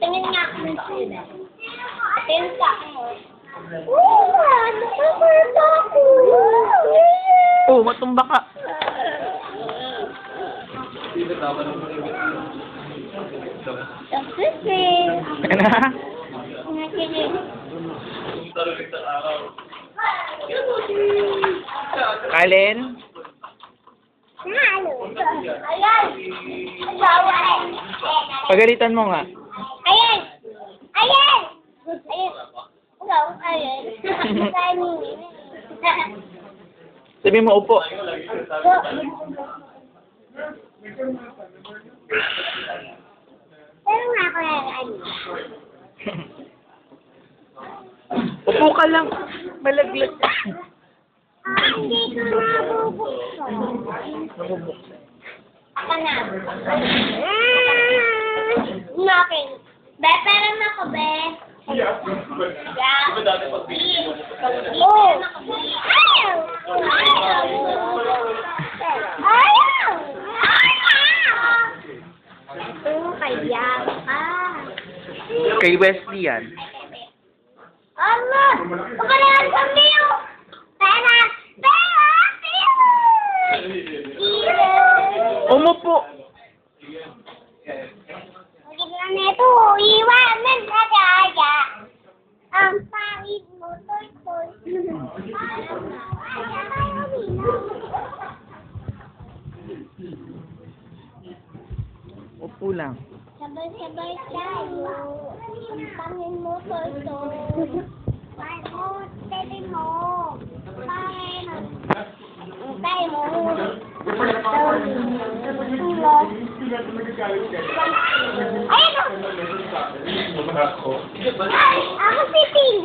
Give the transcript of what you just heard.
Tingin nga ako ng sila. Tingin ka ako. Nakakarta ako. Oh, matumba ka. Tapos Ano? Kalin? Ayan! Pagalitan mo nga. Ayan! Ayan! Ayan! Ikaw, ayan. Sabi mo, upo. Pero nga ako ano. Upo ka lang. Malaglag. Hindi ko nabubuksan. Ako na. Nakin. Be, pera na ko, be. Yeah. Oh. Ayaw! Ayaw! Ayaw! Ayaw! Kaya ka. Kay Wesley yan. Ano? Pagkalahan sa miyo! Pera! Pera! Umupo. Magiging na ito, iwanan na kaya. Ang pangit mo, toy. Upo lang. Sabay-sabay tayo. Ang pangit mo, toy. Tete mo. Pangit. Tayo mo. Ayun! Ako si Ting!